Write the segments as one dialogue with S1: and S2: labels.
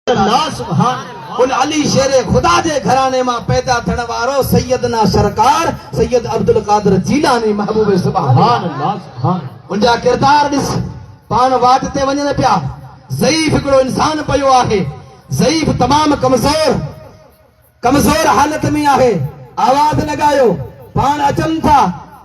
S1: उन अली शेरे खुदा जे घराने मां पैदा थियण वारो सैयदना सरकार सैयद अब्दुल कादिर जीलानी महबूब सुभान अल्लाह उनजा किरदार ॾिस पाण वाट ते वञनि पिया ज़ईफ हिकिड़ो इंसान पियो आहे ज़ईफ तमामु कमज़ोर हालत में आहे आवाज़ लॻायो पाण अचनि था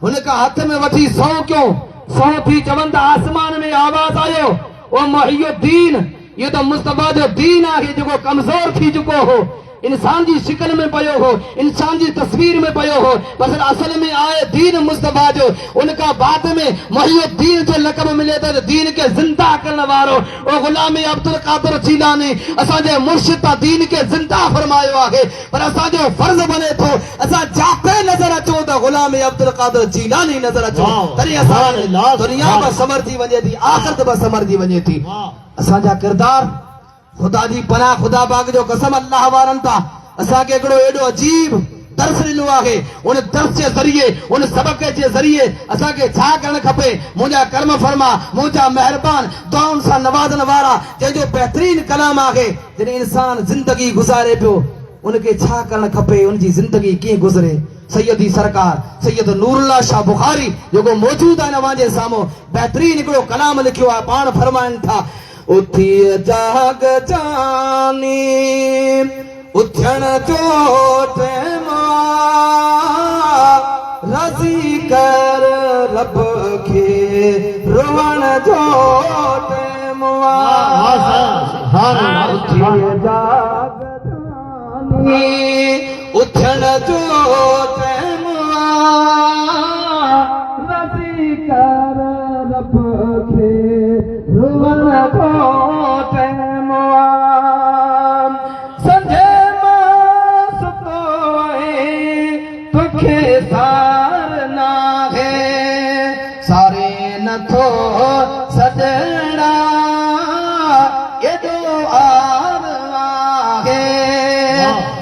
S1: हुनखां हथ में वठी सौ कयो सौ थी चवनि था आसमान में आवाज़ आयो ओ मुहियुद्दीन ये तो मुस्तफा जो दीन आहे जेको कमज़ोर थी चुको हो इंसान जी शिकल में पयो हो इंसान जी तस्वीर में पयो हो पर असल में आए दीन मुस्तफा जो उनका बाद में मुहियुद्दीन जो लक़ब मिले तो दीन के जिंदा करण वारो ओ गुलाम अब्दुल कादिर जीलानी असांजे मुर्शिद दीन के जिंदा फरमायो आहे पर असांजो फर्ज बने थो असां जाते नजर अचो तो गुलाम अब्दुल कादिर जीलानी नजर अचो तरी असां दुनिया में समर थी वञे थी आखिरत में समर थी वञे थी असांजा किरदार खुदा जी पनाह खुदा पाक जो कसम अल्लाह वारनि था असांखे हिकिड़ो एॾो अजीब दर्स ॾिनो आहे उन दर्स जे ज़रिए उन सबक़ जे ज़रिए असांखे छा करणु खपे मुंहिंजा कर्म फरमा मुंहिंजा महिरबान दुआउनि सां नवाज़ण वारा जंहिंजो बहितरीन कलाम आहे जॾहिं इंसान ज़िंदगी गुज़ारे पियो उनखे छा करणु खपे उनजी ज़िंदगी कीअं गुज़रे सैयदी सरकार सैयद नूरुल्लाह शाह बुखारी जेको मौजूद आहे नवाजे साम्हूं बहितरीन हिकिड़ो कलाम लिखियो आहे पाण फरमाइनि था उथिय जाग जानी उथण जो टेम राज़ी कर रब खे रोवण जो टेम उथिय जाग जानी उथण जो टेम राज़ी कर रब खे रोवण जो टेम संझे मां सुतो तोखे सार नाहे सारे नथो सजणा एॾो आर आहे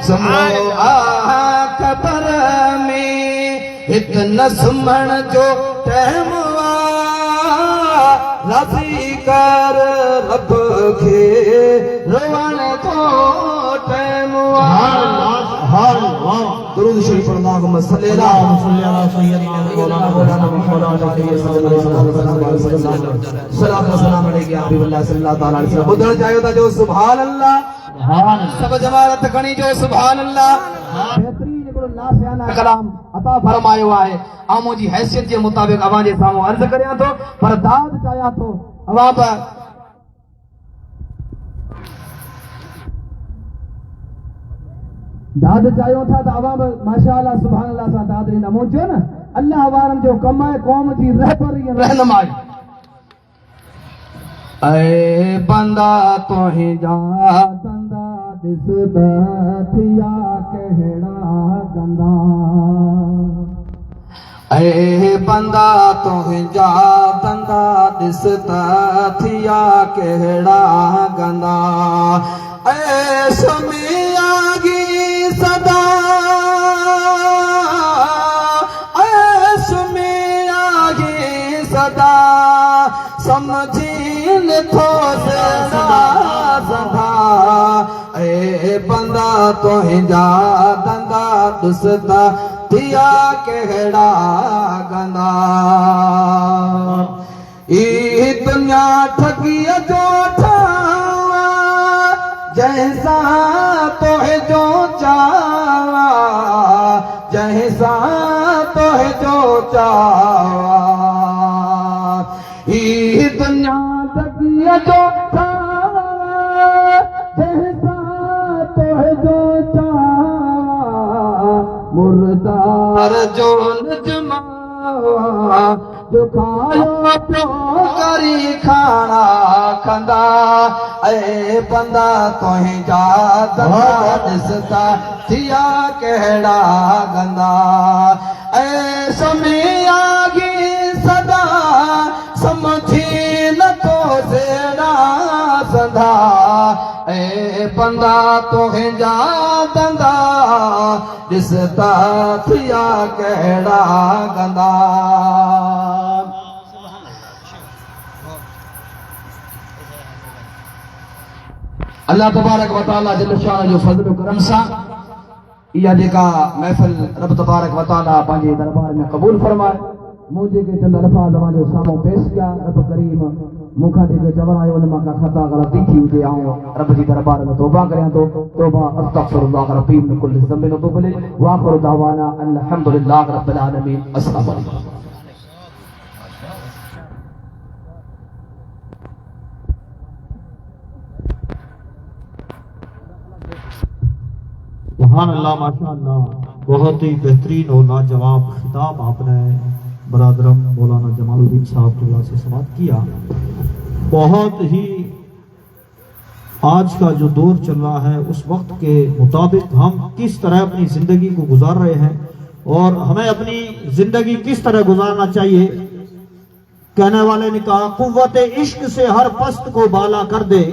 S1: सुम्हो आहे क़बर में हिकु न सुम्हण जो टाइम राज़ी कर रब खे रोवण जो टाइम दुरूद शरीफ अल्लाहुम्मा सल्ली अला सय्यदिना मौलाना सलाम सलाम अलैहि या हबीबल्लाह सल्लल्लाहु तआला अलैहि वसल्लम ॿुधण चाहियो था जो सुभान अल्लाह सब जमात खणी जो सुभान अल्लाह बेहतरीन हिकिड़ो नासियाना कलाम अता फरमायो आहे ऐं मुंहिंजी हैसियत जे मुताबिक़ अवां जे साम्हूं अर्ज़ करियां थो पर दाद चाहियां थो अवां बि दाद चाहियो था त अवां बि माशाअल्लाह सुभान अल्लाह सां दाद ॾींदा मूं चयो न अल्लाह वारनि जो कमु आहे क़ौम जी रहबरी रहनुमाई ऐ बंदा तुंहिंजा दंदा ॾिसंदा थिया कहिड़ा गंदा ऐ बंदा तुंहिंजा दंदा ॾिसंदा थिया कहिड़ा गंदा ऐ सुमियागी सदा ऐ सुमियागी सदा समझी नथो सदा ऐ बंदा तुंहिंजा दंदा ॾिसंदा थिया कहिड़ा गंदा ई दुनिया ठगीअ जो ठावा जंहिंसां तोहे जो चावा जंहिंसां तोहे जो चावा ई दुनिया ठगीअ जो ठावा जंहिंसां तोहे जो चावा मुर्दार जो नजमा जो खायो पियो करी खाना खंदा ऐ बंदा तुंहिंजा दंदा ॾिसंदा थिया कहिड़ा गंदा ऐ सुमियागी सदा समझी नथो सेड़ा संदा ऐ बंदा तुंहिंजा दंदा ॾिसंदा थिया कहिड़ा गंदा اللہ تبارک و تعالی جل شان جو فضل و کرم سا یا जेका महफ़िल रब तबारक व ताला पंहिंजे दरबार में क़बूल फरमाए मुझे के चंद अल्फाज़ जो साम्हूं पेश कया रब करीम मूंखां जेके चवण आयो उन मां का ख़ता ग़लती थी हुजे ऐं रब जी दरबार में तौबा करियां थो तौबा अस्तग़फिरुल्लाह रब्बी मिन कुल्लि ज़ंबिन व तुब इलैहि व आख़िरु दअवाना अल्हम्दुलिल्लाहि रब्बिल आलमीन। अस्सलामु अलैकुम।
S2: सुभान अल्लाह, माशाअल्लाह, बहुत ही बेहतरीन और लाजवाब खिताब आपने बरादरम मौलाना जमालुद्दीन साहब से समाप्त किया। बहुत ही आज का जो दौर चल रहा है उस वक्त के मुताबिक हम किस तरह अपनी जिंदगी को गुजार रहे हैं और हमें अपनी जिंदगी किस तरह गुजारना चाहिए। कहने वाले ने कहा, कुव्वत इश्क से हर पस्त को बाला कर दे।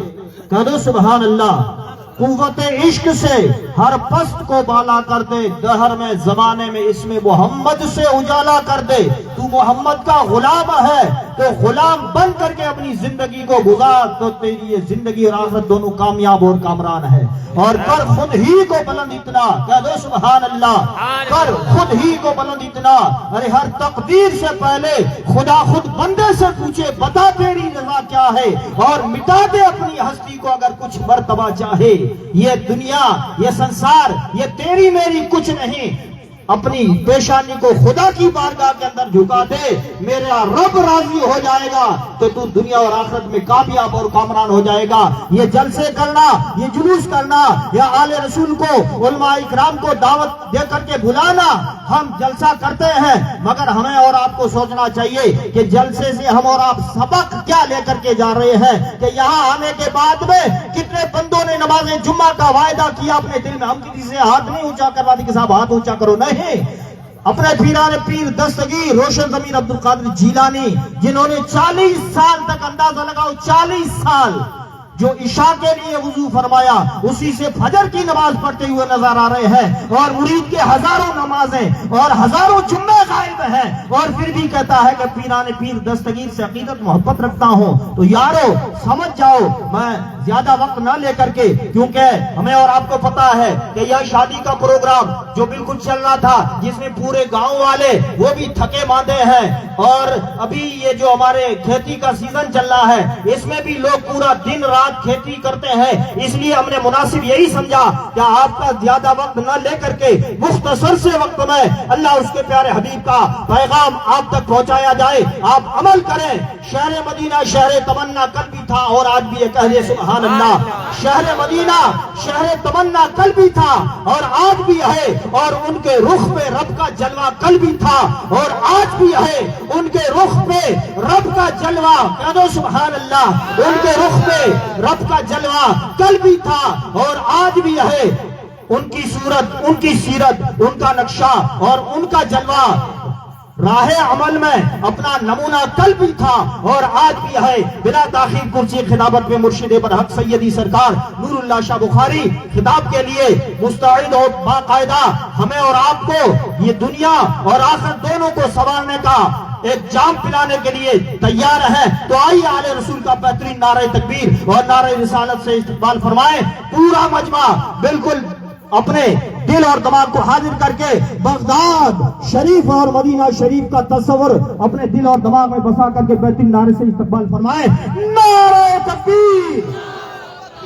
S2: कह दो सुभान अल्लाह। कुव्वत इश्क से हर पस्त को बाला कर दे, दहर में जमाने में इसमें मोहम्मद से उजाला कर दे। तू मोहम्मद का गुलाम है तो गुलाम बन करके अपनी जिंदगी को गुजार, तो तेरी ये जिंदगी और आखिरत दोनों कामयाब और कामरान है। और कर खुद ही को बुलंद इतना, कह दो सुभान अल्लाह, कर खुद ही को बुलंद इतना। अरे हर तकदीर से पहले खुदा खुद बंदे से पूछे, बता तेरी रज़ा क्या है, और मिटा दे अपनी हस्ती को अगर कुछ मर्तबा चाहे। ये दुनिया, ये संसार, ये तेरी मेरी कुछ नहीं। अपनी पेशानी को खुदा की बारगाह के अंदर झुका दे, मेरा रब राजी हो जाएगा तो तू दुनिया और आखिरत में कामयाब और कामरान हो जाएगा। ये जलसे करना, ये जुलूस करना, या आले रसूल को, उलमा इकराम को दावत दे करके बुलाना, हम जलसा करते हैं, मगर हमें और आपको सोचना चाहिए कि जलसे से हम और आप सबक क्या लेकर के जा रहे हैं। कि यहाँ आने के बाद में कितने बंदों ने नमाज़े जुम्मा का वायदा किया अपने दिल में। हम किसी से हाथ नहीं ऊंचा करवा दी कि साहब हाथ ऊंचा करो, नहीं। अपने पीराने पीर दस्तगीर रोशन ज़मीन अब्दुल कादिर जीलानी, जिन्होंने 40 साल तक, अंदाजा लगाओ 40 साल, जो इशा के लिए वुजू फरमाया, उसी से फजर की नमाज पढ़ते हुए नजर आ रहे हैं। और मुरीद के हजारों नमाजें और हजारों जुम्मे गायब हैं, और फिर भी कहता है कि पीराने पीर दस्तगीर से अकीदत मोहब्बत रखता हूं। तो यारो समझ जाओ, मैं ज्यादा वक्त ना लेकर के, क्योंकि हमें और आपको पता है कि यह शादी का प्रोग्राम जो बिल्कुल चल रहा था, जिसमें पूरे गांव वाले वो भी थके मांदे हैं, और अभी ये जो हमारे खेती का सीजन चल रहा है, इसमें भी लोग पूरा दिन रात खेती करते हैं। इसलिए हमने मुनासिब यही समझा कि आपका ज्यादा वक्त न लेकर के मुख्तसर से वक्त में अल्लाह उसके प्यारे हबीब का पैगाम आप तक पहुंचाया जाए। आप अमल करें। शहर मदीना शहर तमन्ना कल भी था और आज भी, ये कह रहे सुभान अल्लाह। शहर मदीना शहर तमन्ना कल भी था और आज भी है, और उनके रुख पे रब का जलवा कल भी था और आज भी है। उनके रुख पे रब का जलवा, कह दो सुभान अल्लाह। उनके रुख पे रब का जलवा कल भी था और आज भी है। उनकी सूरत, उनकी सीरत, उनका नक्शा और उनका जलवा राह अमल में अपना नमूना कल भी था और आज भी है। बिना ताखीर कुर्सी खिताबत में मुर्शिद बरहक सैयदी सरकार नूरुल्लाह शाह बुखारी खिताब के लिए मुस्तैद और बाकायदा हमें और आपको ये दुनिया और आखिरत दोनों को संवारने का एक जाम पिलाने के लिए तैयार है। तो आइए आले रसूल का बेहतरीन नारे तकबीर और नारे रिसालत से इस्तकबाल फरमाएं। पूरा मजमा बिल्कुल अपने दिल और दिमाग को हाजिर करके बगदाद शरीफ और मदीना शरीफ का तस्वर अपने दिल और दिमाग में बसा करके बेहतरीन नारे से इस्तकबाल फरमाएं। नारे तकबीर,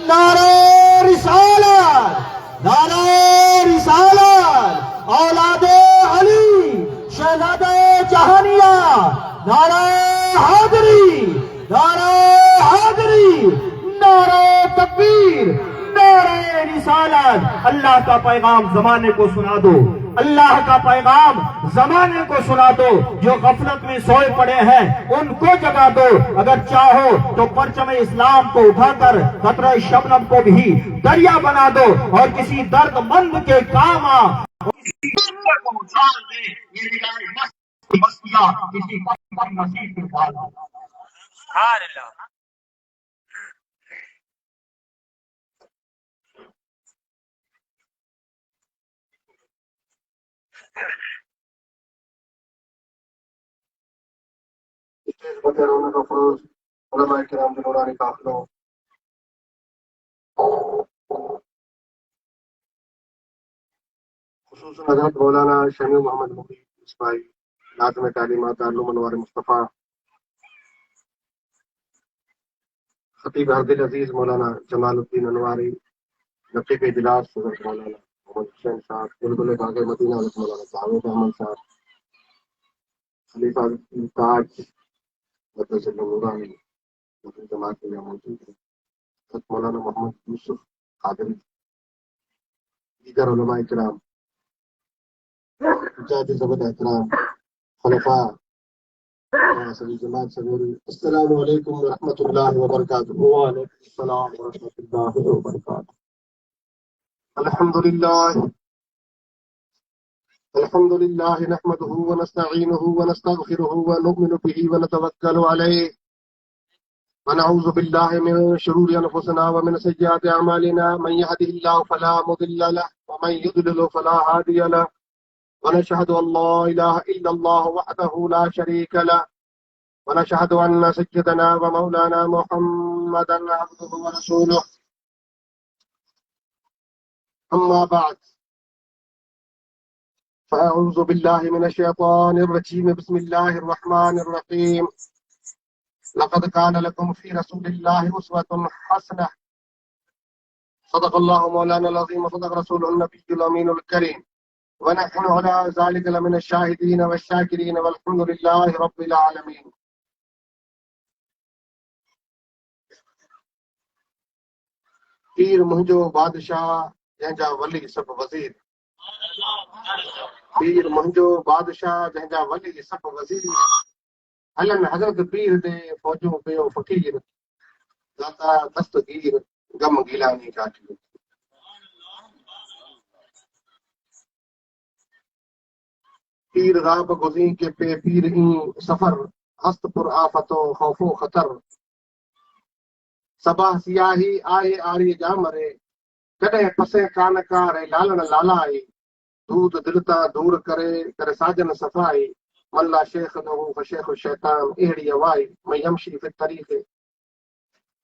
S2: नारे रिसालत, नारे रिसालत, औलादे अली शहजादे जहानिया, नारे हादरी, नारे हादरी, नारे तकबीर, नारे रिसालत। अल्लाह का पैगाम जमाने को सुना दो, अल्लाह का पैगाम जमाने को सुना दो। जो गफलत में सोए पड़े हैं उनको जगा दो। अगर चाहो तो परचम इस्लाम को उठाकर कतरा शबनम को भी दरिया बना दो और किसी दर्दमंद के काम आ, को उछाल दे। ये निगाहे मस्तियां किसी नसीब के पास।
S3: خصوصاً حضرت مولانا شمیع محمد مغیث اسماعیل لازم تعلیمات دارالعلوم انوار مصطفیٰ، خطیب عبد العزیز مولانا جمال الدین انواری، نقیب اجلاس حضرت مولانا محمد حسین صاحب، بلبل باغ مدینہ حضرت مولانا جاوید احمد صاحب، خلیفہ تاج مدرس نورانی مسلم جماعت میں یہاں موجود ہیں، حضرت مولانا محمد یوسف قادری، دیگر علماء کرام، جاج زبد احترام، خلفاء سبھی جماعت سبوری، السلام علیکم ورحمۃ اللہ وبرکاتہ۔ وعلیکم السلام ورحمۃ اللہ وبرکاتہ۔ الحمد للہ نحمده ونستعینه ونستغفره ونؤمن به ونتوکل علیہ ونعوذ باللہ من شرور انفسنا ومن سیئات اعمالنا، من يهده الله فلا مضل له ومن يضلل فلا هادي له، ونشهد ان لا اله الا الله وحده لا شريك له، ونشهد ان سيدنا ومولانا محمدا عبده ورسوله، اما بعد فأعوذ بالله من الشيطان الرجيم، بسم الله الرحمن الرحيم، لقد كان لكم في رسول الله أسوة حسنة، صدق الله مولانا العظيم وصدق رسوله النبي الأمين الكريم، ونحن على ذلك لمن الشاهدين والشاكرين، والحمد لله رب العالمين۔ پیر منجو بادشاہ جنجا ولی سب وزیر، پیر منجو بادشاہ جنجا ولی سب وزیر، ہلن حضرت پیر دے فوجوں پیو فقیر، داتا دستگیر غم گیلانی کاٹی۔ پیر راب گزیں کے پہ پیر این سفر، ہست پر آفت و خوف و خطر، صبح سیاہی آئے آری جا مرے، کڈے پسے کان کارے لالن لالائی، دودھ دلتا دور کرے کرے ساجن صفائی، ملا شیخ نو فشیخ الشیطان اہڑی اوائی، میں یمشی فی الطریق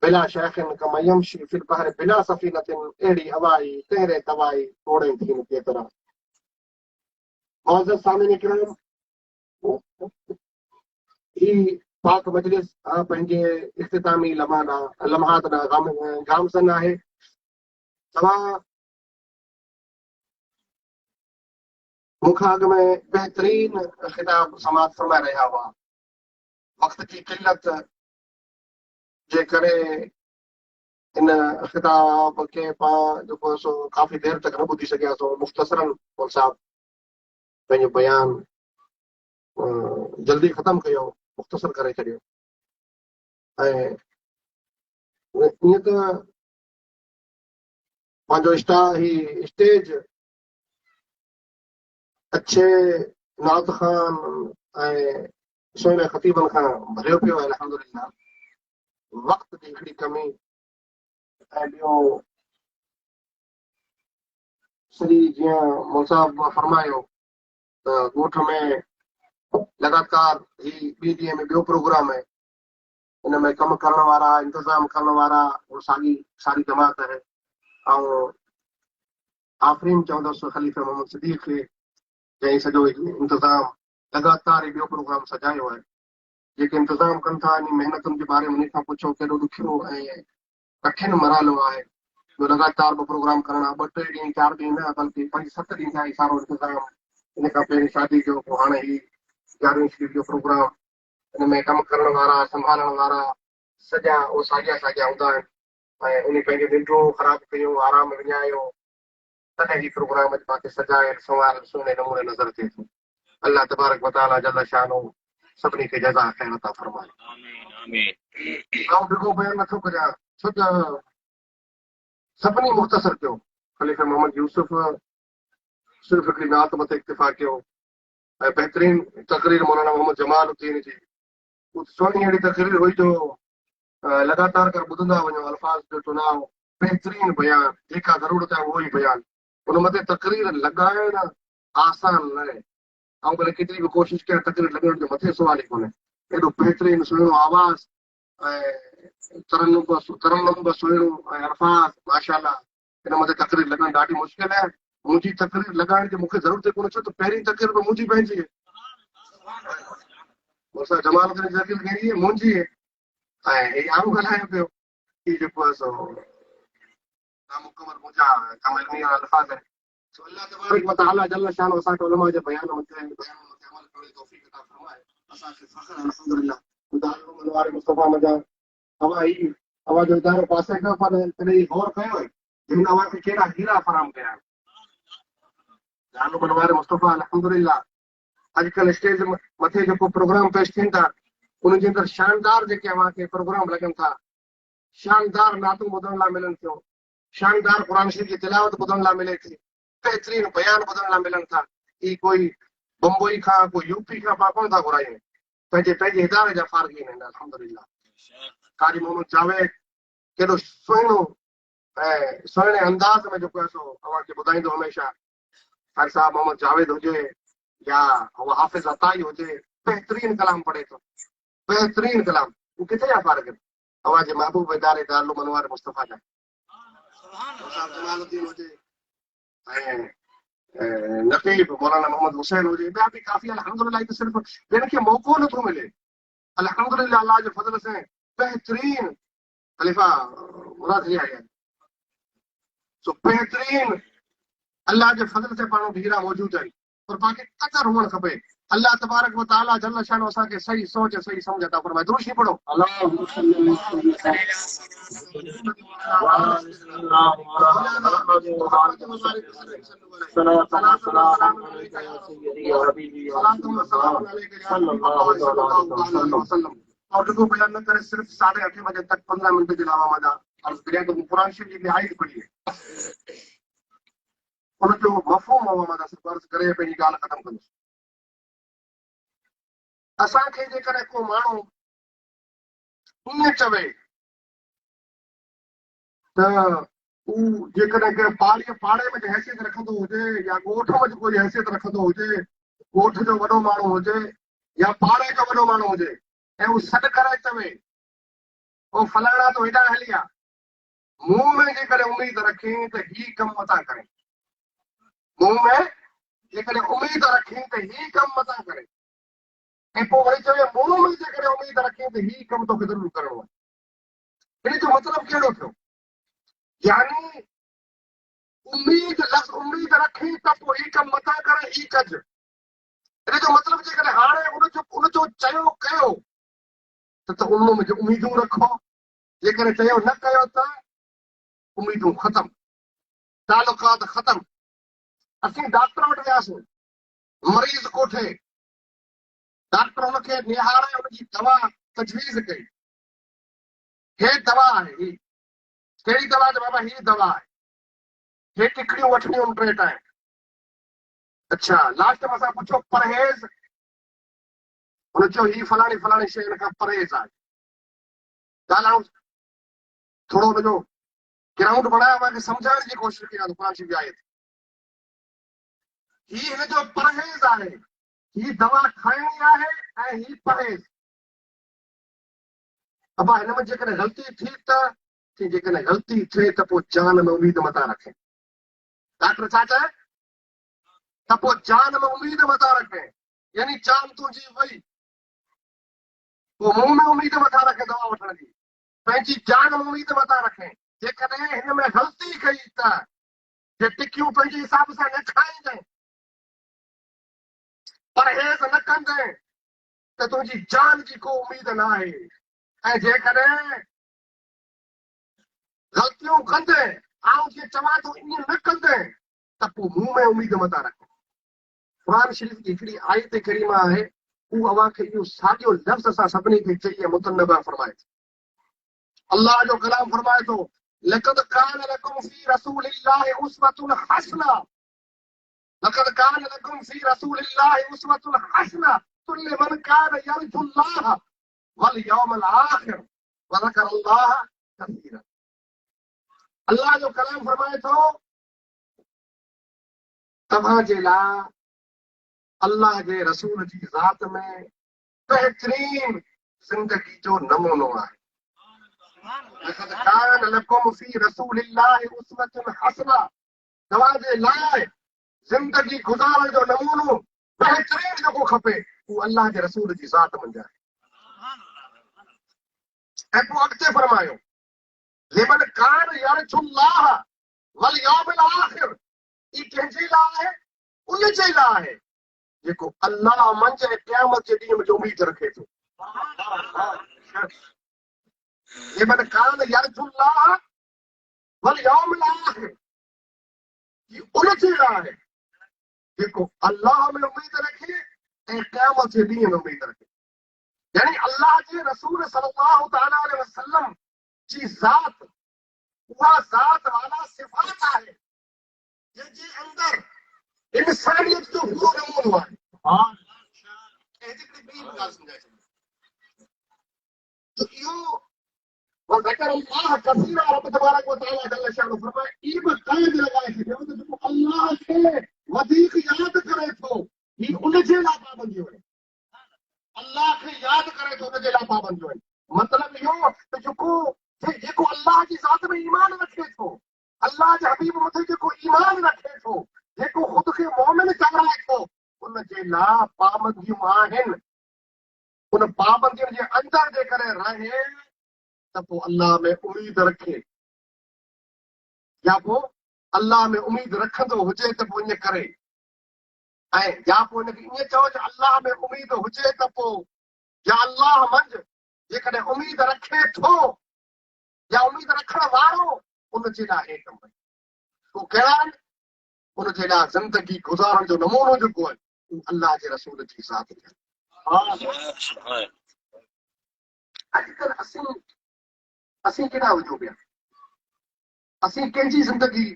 S3: بلا شیخ کما یمشی فی البحر بلا سفینت، اہڑی اوائی تہرے توائی توڑیں تھین کے طرح۔ معزز سامعین کرام، ہی پاک مجلس پنجے اختتامی لمحات گامزن ہے، تمام مکھاگ میں بہترین خطاب سماعت فرما رہا ہوا، وقت کی قلت جے کرے ان خطاب کے جو سو کافی دیر تک نہ ٻدھی سگھیا، سو مختصراً مول صاحب پنجو بیان جلدی ختم کیو، مختصر کرے چھڈیو۔ ایئں تو پانجو اسٹیج اچھے نعت خان سونے خطیبن خان بھریو پیو ہے، الحمدللہ۔ وقت کی ہڑی کمی ॿियो سری جیاں مول صاحب فرماयो تو ڳوٺ میں لگاتار ہی ॿي ڏيंهं میں ॿيو پروگرام ہے، ان میں کم کرن وارا انتظام کرن وارا ساری جماعت ہے، آفرین چوندس خلیفہ محمد صدیق کے جائیں سجو انتظام لگاتار ہی ॿيو پروگرام سجايو ہے۔ جيڪي انتظام کن ٿا ان محنتن جي بارے میں کان پڇو کيڏو ڏکيو ۽ کٺن مرحلو ہے جو لگاتار پروگرام کرنا، 2-3 ڏينهن 4 ڏينهن نہ بلکہ 5-7 ڏينهن جا سارو انتظام۔ ان کان پہرين شادي جو هاڻي هي 11ویں شريف جو پروگرام، ان میں کم کرن وارا سنبھالن وارا سجا او ساڳيا ہوندا آهن، ۽ ان پنهنجو ننڊو خراب کيو، آرام وڃايو، تڏهن هي پروگرام باقي سجايل سنوارل سهڻي نمونے نظر اچي ٿو۔ اللہ تبارک وتعالى جل شانو سڀني کي جزا خير عطا فرمائے۔ آمين۔ ڊگو بیان نٿو ڪريان छो त سڀني مختصر کيو، خليفہ محمد يوسف صرف هڪڙي نعت مٿي اڪتفا کيو، ۽ بهترين تقرير مولانا محمد جمال الدين جي سوني اهڙي تقرير ہوئی جو لگاتار کر ٻڌندا وڃو، الفاظ جو چناو، بهترين بیان، جيڪا ضرورت ہے وہی بیان، ان مٿي تقرير لڳائڻ آسان نہ ہے، بھلے کتری بھی کوشش کیا تقریر لڳڻ جو مٿي سوال ہی کونهي، ايڏو بهترين سهڻو آواز तरन्नुम बसोइणो ऐं अल्फाज़ माशाअल्लाह इन मथे तकरीर लॻण ॾाढी मुश्किल आहे। मुंहिंजी तकरीर लॻाइण जी मूंखे ज़रूरत कोन्हे, छो त पहिरीं तकरीर बि मुंहिंजी पंहिंजी आहे। मूंसां जमाल जी तकरीर कहिड़ी आहे, मुंहिंजी आहे। ऐं हे आऊं ॻाल्हायां पियो कि जेको आहे सो नामुकमल मुंहिंजा कम इल्मी वारा अल्फाज़ आहिनि। सो अल्लाह तबारक व तआला जल्ल शान असांखे उलमा जे बयान मथे अमल करण जी तौफ़ीक़ अता फ़रमाए। असांखे फ़ख्र अल्हम्दुलिल्लाह दारुल मनवार मुस्तफ़ा मजा हवा जो इदारो पासे कयो, पर तॾहिं गौर कयो हिन हवा खे कहिड़ा हीरा फराम कया आहिनि। दारुल मनवार मुस्तफ़ा अल्हम्दुलिल्लाह अॼुकल्ह स्टेज मथे जेको प्रोग्राम पेश थियनि था उन जे अंदरि शानदार जेके अव्हां खे प्रोग्राम लॻनि था, शानदार नातूं ॿुधण लाइ मिलनि थियूं, शानदार क़ुरान शरीफ़ जी तिलावत ॿुधण लाइ मिले थी, बहितरीन बयान ॿुधण लाइ मिलनि था। ही कोई बम्बई खां कोई यूपी खां पाण कोन था घुरायूं, पंहिंजे इदारे जा फारगीन आहिनि अल्हम्दुलिल्लाह। कारी मोहम्मद जावेद केॾो सुहिणो ऐं सुहिणे अंदाज़ में जेको आहे सो अव्हां खे ॿुधाईंदो हमेशह। कारी साहब मोहम्मद जावेद हुजे या उहा हाफ़िज़ अताई हुजे, बहितरीन कलाम पढ़े थो, बहितरीन कलाम। हू किथे जा फारग आहिनि? अव्हां जे महबूब इदारे दारुल मनवार मुस्तफ़ा जा। जमालुद्दीन हुजे ऐं नक़ीब मौलाना मोहम्मद हुसैन हुजे, ॿिया बि काफ़ी अल्हम्दुलिल्लाह। त सिर्फ़ जिन खे मौक़ो नथो मिले, अल्हम्दुलिल्लाह अल्लाह जे फज़ल से बेहतरीन खलीफ़ा मुराद जी आया आहिनि। सो बेहतरीन अल्लाह जे फज़ल से पाण हीरा मौजूद आहिनि, पर पाण खे क़दर हुअणु खपे। अल्लाह तबारक व तआला जल्ल शान असांखे सही सोच सही सम्झ अता फरमाए। दुरूद पढ़ो। और जेको बयान न करे सिर्फ 8:30 बजे तक 15 मिनट जे अलावा मां अर्ज़ करियां तो कुरान शरीफ़ जी आयत पढ़ी है, उनजो मफ़हूम हुआ मां सिर्फ अर्ज़ करे पंहिंजी ॻाल्हि ख़तमु कंदुसि। असांखे जेकॾहिं को माण्हू ईअं चवे त हू जेकॾहिं कंहिं पाड़े में हैसियत रखंदो हुजे या ॻोठ में कोई हैसियत रखंदो हुजे, ॻोठ जो वॾो माण्हू हुजे या पाड़े जो वॾो माण्हू हुजे, ऐं हू सॾु करे चवे ओ फलाणा तो हेॾा हली आ, मुंहुं में जेकॾहिं उम्मीद रखी त ही कमु मता करे, मुंहुं में जेकॾहिं उम्मीद रखी त ही कमु मता करे, ऐं पोइ वरी चवे मुंहुं में जेकॾहिं उम्मीद रखी त ही कमु तोखे ज़रूरु करिणो आहे। इन जो मतिलबु कहिड़ो थियो? यानी उम्मीद रखी त पोइ ही कमु मता करे, ही कज। इन जो मतिलबु जेकॾहिं हाणे उनजो चयो कयो त उन में उम्मीदूं रखो, जेकॾहिं चयो न कयो त उम्मीदूं ख़तम, तालुकात ख़तम। असीं डॉक्टर वटि वियासीं, मरीज़ कोठे, डॉक्टर हुनखे निहारे हुनजी दवा तजवीज़ कई, हे दवा आहे, ही कहिड़ी दवा? त बाबा ही दवा आहे, हे टिकड़ियूं वठणियूं 3 टाइम। अच्छा, लास्ट में असां पुछो परहेज़, हुन चयो ही फलाणी फलाणी शइ हिन खां परहेज़ आहे। ॻाल्हायूं थोरो हुनजो ग्राउंड बढ़ाया, मूंखे सम्झाइण जी कोशिशि कयां क़ुरान शरीफ़ जी आयत। ही हिनजो परहेज़ आहे, ही दवा खाइणी आहे ऐं ही परहेज़। अबा हिन में जेकॾहिं ग़लती थी त जेकॾहिं ग़लती थिए त पोइ जान में उम्मीद मता रखे। डॉक्टर छा चए त पोइ जान में उम्मीद मता रखे, यानी जान तुंहिंजी वई, पोइ मुंहुं में उम्मीद मथा रखे दवा वठण जी, पंहिंजी जान में उम्मीद मथा रखे। जेकॾहिं हिन में ग़लती कई त जे टिकियूं पंहिंजे हिसाब सां न खाईंदे, परहेज़ न कंदे, त तुंहिंजी जान जी को उम्मीद न आहे। ऐं जेकॾहिं ग़लतियूं कंदे, आउं जे चवां थो ईअं न कंदे, त पोइ मुंहुं में उम्मीद मथा रखे। क़ुरान शरीफ़ जी हिकिड़ी आयत करीमा आहे, हू अव्हां खे इहो साॻियो लफ़्ज़ असां सभिनी खे चई ऐं मुतनबा फरमाए थो। अल्लाह जो कलाम फरमाए थो, लक़द कान लकुम फी रसूलिल्लाहि उस्वतुन हसना, लक़द कान लकुम फी रसूलिल्लाहि उस्वतुन हसना लिमन कान यरजुल्लाह वल यौमल आखिर व ज़करल्लाह कसीरा। अल्लाह जो कलाम फरमाए थो, तव्हां जे लाइ अल्लाह जे रसूल जी ज़ात में बेहतरीन ज़िंदगी जो नमूनो आहे। لقد كان لكم في رسول الله اسوة حسنة तव्हांजे लाइ ज़िंदगी गुज़ारण जो नमूनो बहितरीन जेको खपे उहो अल्लाह जे रसूल जी ज़ात मंझि आहे। ऐं पोइ अॻिते फरमायो लिमन कान यरजुल्लाह वल यौमिल आखिर, ई कंहिंजे लाइ आहे? उन जे लाइ आहे जेको अल्लाह मंझि ऐं क़यामत जे ॾींहं में उमीद रखे थो। लिमन कान यरजुल्लाह वल यौमिल आखिर, ये उन जे लाइ आहे जेको अल्लाह में उमीद रखे ऐं क़यामत जे ॾींहं में उमीद रखे। यानी अल्लाह जे रसूल सल्लल्लाहु तआला अलैहि वसल्लम जी ज़ात उहा ज़ात वाला सिफ़ात आहे जंहिंजे अंदर इंसानियत जो पूरो नमूनो आहे। ऐं हिकिड़ी ॿी ॻाल्हि सम्झाए छॾियो त इहो وذكر الله كثيرا رب تبارك وتعالى جل شانه فرمائے ई बि क़ैद लॻाए छॾियो त जेको अल्लाह खे वधीक यादि करे थो ही उन जे लाइ पाबंदियूं आहिनि। अल्लाह खे यादि करे थो उन जे लाइ पाबंदियूं आहिनि। मतिलबु इहो त जेको अल्लाह जी ज़ात में ईमान रखे थो, अल्लाह जे हबीब मथे जेको ईमान रखे थो, जेको ख़ुदि खे मोमिन चवराए थो, उन जे लाइ पाबंदियूं आहिनि। उन पाबंदियुनि जे अंदरि जेकॾहिं रहे त पोइ अल्लाह में उमीद रखे, या पोइ अल्लाह में उमीद रखंदो हुजे त पोइ ईअं करे, ऐं या पोइ हिनखे ईअं चओ त अल्लाह में उमीद हुजे त पोइ या अल्लाह मंझि जेकॾहिं उमीद रखे थो या उमीद रखण वारो उन जे लाइ हे कमु आहे। पोइ कहिड़ा आहिनि? उन जे लाइ ज़िंदगी गुज़ारण जो नमूनो जेको आहे उहो अल्लाह जे रसूल जी ज़ात आहे। अॼुकल्ह असीं केॾा वञूं पिया? असीं कंहिंजी ज़िंदगी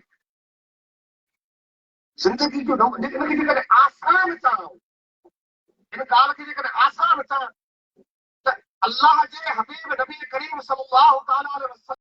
S3: जो हिनखे जेकॾहिं आसान चाहियूं, हिन ॻाल्हि खे जेकॾहिं आसान चाहियूं त अल्लाह जे हबीब नबी करीम सल्लल्लाहु तआला अलैहि वसल्लम